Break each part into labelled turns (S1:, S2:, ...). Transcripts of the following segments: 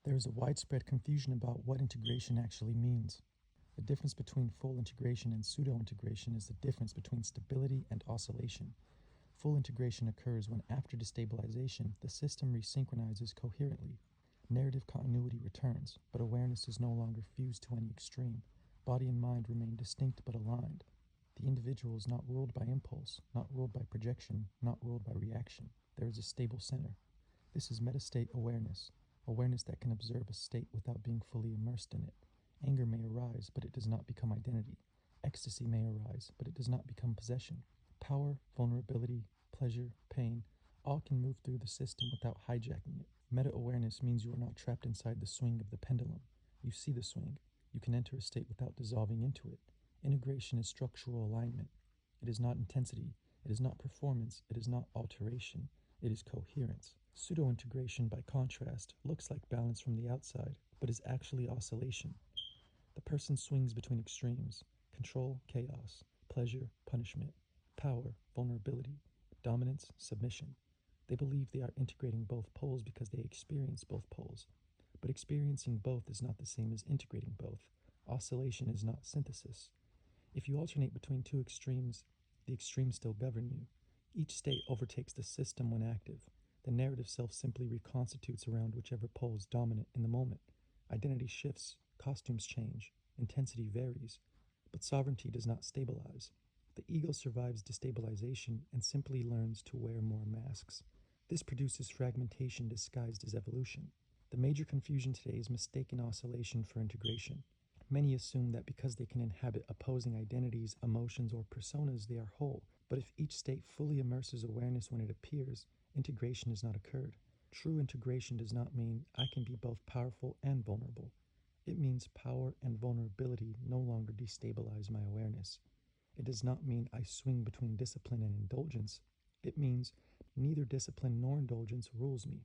S1: There is a widespread confusion about what integration actually means. The difference between full integration and pseudo-integration is the difference between stability and oscillation. Full integration occurs when, after destabilization, the system resynchronizes coherently. Narrative continuity returns, but awareness is no longer fused to any extreme. Body and mind remain distinct but aligned. The individual is not ruled by impulse, not ruled by projection, not ruled by reaction. There is a stable center. This is metastate awareness, awareness that can observe a state without being fully immersed in it. Anger may arise, but it does not become identity. Ecstasy may arise, but it does not become possession. Power, vulnerability, pleasure, pain, all can move through the system without hijacking it. Meta-awareness means you are not trapped inside the swing of the pendulum. You see the swing. You can enter a state without dissolving into it. Integration is structural alignment. It is not intensity. It is not performance. It is not alteration. It is coherence. Pseudo-integration, by contrast, looks like balance from the outside, but is actually oscillation. The person swings between extremes: control, chaos; pleasure, punishment; power, vulnerability; dominance, submission. They believe they are integrating both poles because they experience both poles. But experiencing both is not the same as integrating both. Oscillation is not synthesis. If you alternate between two extremes, the extremes still govern you. Each state overtakes the system when active. The narrative self simply reconstitutes around whichever pole is dominant in the moment. Identity shifts. Costumes change, intensity varies, but sovereignty does not stabilize. The ego survives destabilization and simply learns to wear more masks. This produces fragmentation disguised as evolution. The major confusion today is mistaken oscillation for integration. Many assume that because they can inhabit opposing identities, emotions, or personas, they are whole. But if each state fully immerses awareness when it appears, integration has not occurred. True integration does not mean I can be both powerful and vulnerable. It means power and vulnerability no longer destabilize my awareness. It does not mean I swing between discipline and indulgence. It means neither discipline nor indulgence rules me.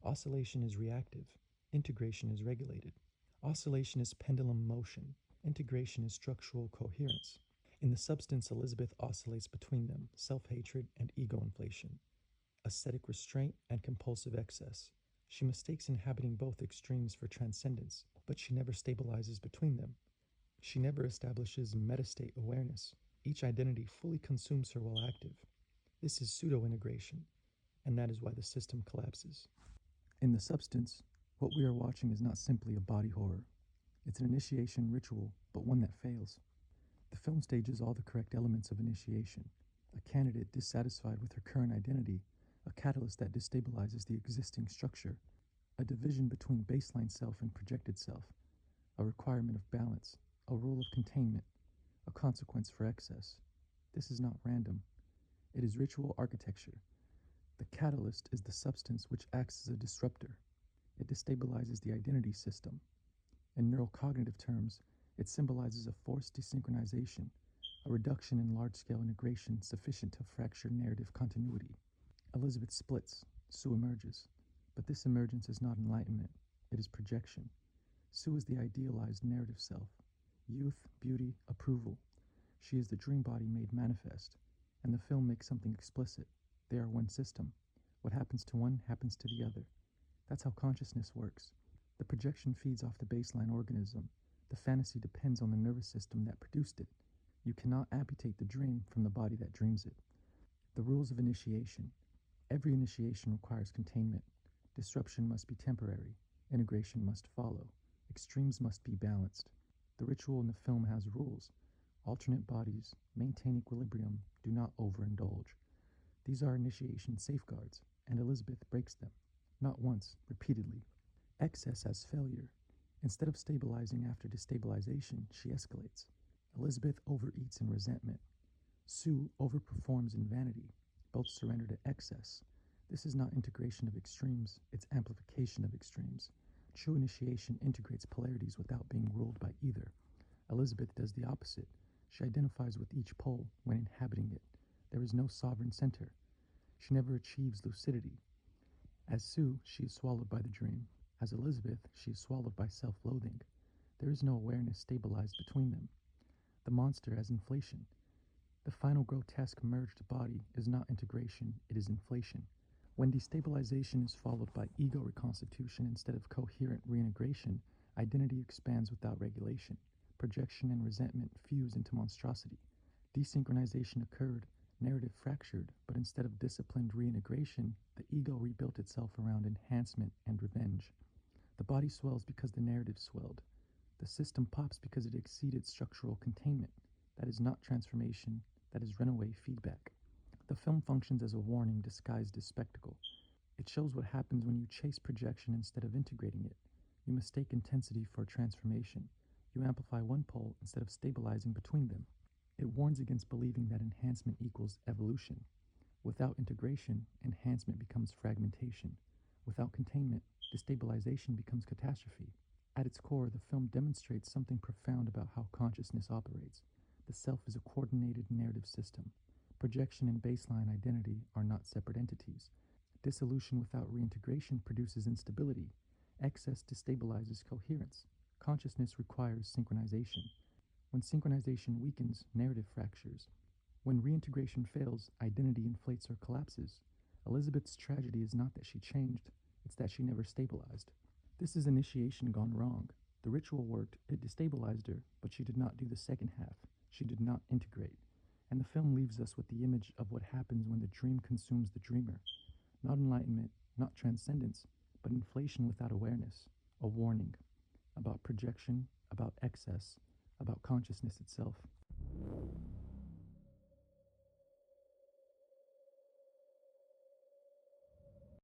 S1: Oscillation is reactive. Integration is regulated. Oscillation is pendulum motion. Integration is structural coherence. In the substance, Elizabeth oscillates between them: self-hatred and ego inflation, ascetic restraint and compulsive excess. She mistakes inhabiting both extremes for transcendence, but she never stabilizes between them. She never establishes metastate awareness. Each identity fully consumes her while active. This is pseudo-integration, and that is why the system collapses. In the substance, what we are watching is not simply a body horror. It's an initiation ritual, but one that fails. The film stages all the correct elements of initiation: a candidate dissatisfied with her current identity, a catalyst that destabilizes the existing structure, a division between baseline self and projected self, a requirement of balance, a rule of containment, a consequence for excess. This is not random. It is ritual architecture. The catalyst is the substance which acts as a disruptor. It destabilizes the identity system. In neurocognitive terms, it symbolizes a forced desynchronization, a reduction in large-scale integration sufficient to fracture narrative continuity. Elizabeth splits, Sue emerges. But this emergence is not enlightenment, it is projection. Sue is the idealized narrative self: youth, beauty, approval. She is the dream body made manifest, and the film makes something explicit: they are one system. What happens to one happens to the other. That's how consciousness works. The projection feeds off the baseline organism. The fantasy depends on the nervous system that produced it. You cannot amputate the dream from the body that dreams it. The rules of initiation. Every initiation requires containment. Disruption must be temporary. Integration must follow. Extremes must be balanced. The ritual in the film has rules. Alternate bodies. Maintain equilibrium. Do not overindulge. These are initiation safeguards, and Elizabeth breaks them. Not once, repeatedly. Excess as failure. Instead of stabilizing after destabilization, she escalates. Elizabeth overeats in resentment. Sue overperforms in vanity. Both surrender to excess. This is not integration of extremes, it's amplification of extremes. True initiation integrates polarities without being ruled by either. Elizabeth does the opposite. She identifies with each pole when inhabiting it. There is no sovereign center. She never achieves lucidity. As Sue, she is swallowed by the dream. As Elizabeth, she is swallowed by self-loathing. There is no awareness stabilized between them. The monster as inflation. The final grotesque merged body is not integration, it is inflation. When destabilization is followed by ego reconstitution instead of coherent reintegration, identity expands without regulation. Projection and resentment fuse into monstrosity. Desynchronization occurred, narrative fractured, but instead of disciplined reintegration, the ego rebuilt itself around enhancement and revenge. The body swells because the narrative swelled. The system pops because it exceeded structural containment. That is not transformation, that is runaway feedback. The film functions as a warning disguised as spectacle. It shows what happens when you chase projection instead of integrating it. You mistake intensity for transformation. You amplify one pole instead of stabilizing between them. It warns against believing that enhancement equals evolution. Without integration, enhancement becomes fragmentation. Without containment, destabilization becomes catastrophe. At its core, the film demonstrates something profound about how consciousness operates. The self is a coordinated narrative system. Projection and baseline identity are not separate entities. Dissolution without reintegration produces instability. Excess destabilizes coherence. Consciousness requires synchronization. When synchronization weakens, narrative fractures. When reintegration fails, identity inflates or collapses. Elizabeth's tragedy is not that she changed, it's that she never stabilized. This is initiation gone wrong. The ritual worked, it destabilized her, but she did not do the second half. She did not integrate. And the film leaves us with the image of what happens when the dream consumes the dreamer. Not enlightenment, not transcendence, but inflation without awareness. A warning about projection, about excess, about consciousness itself.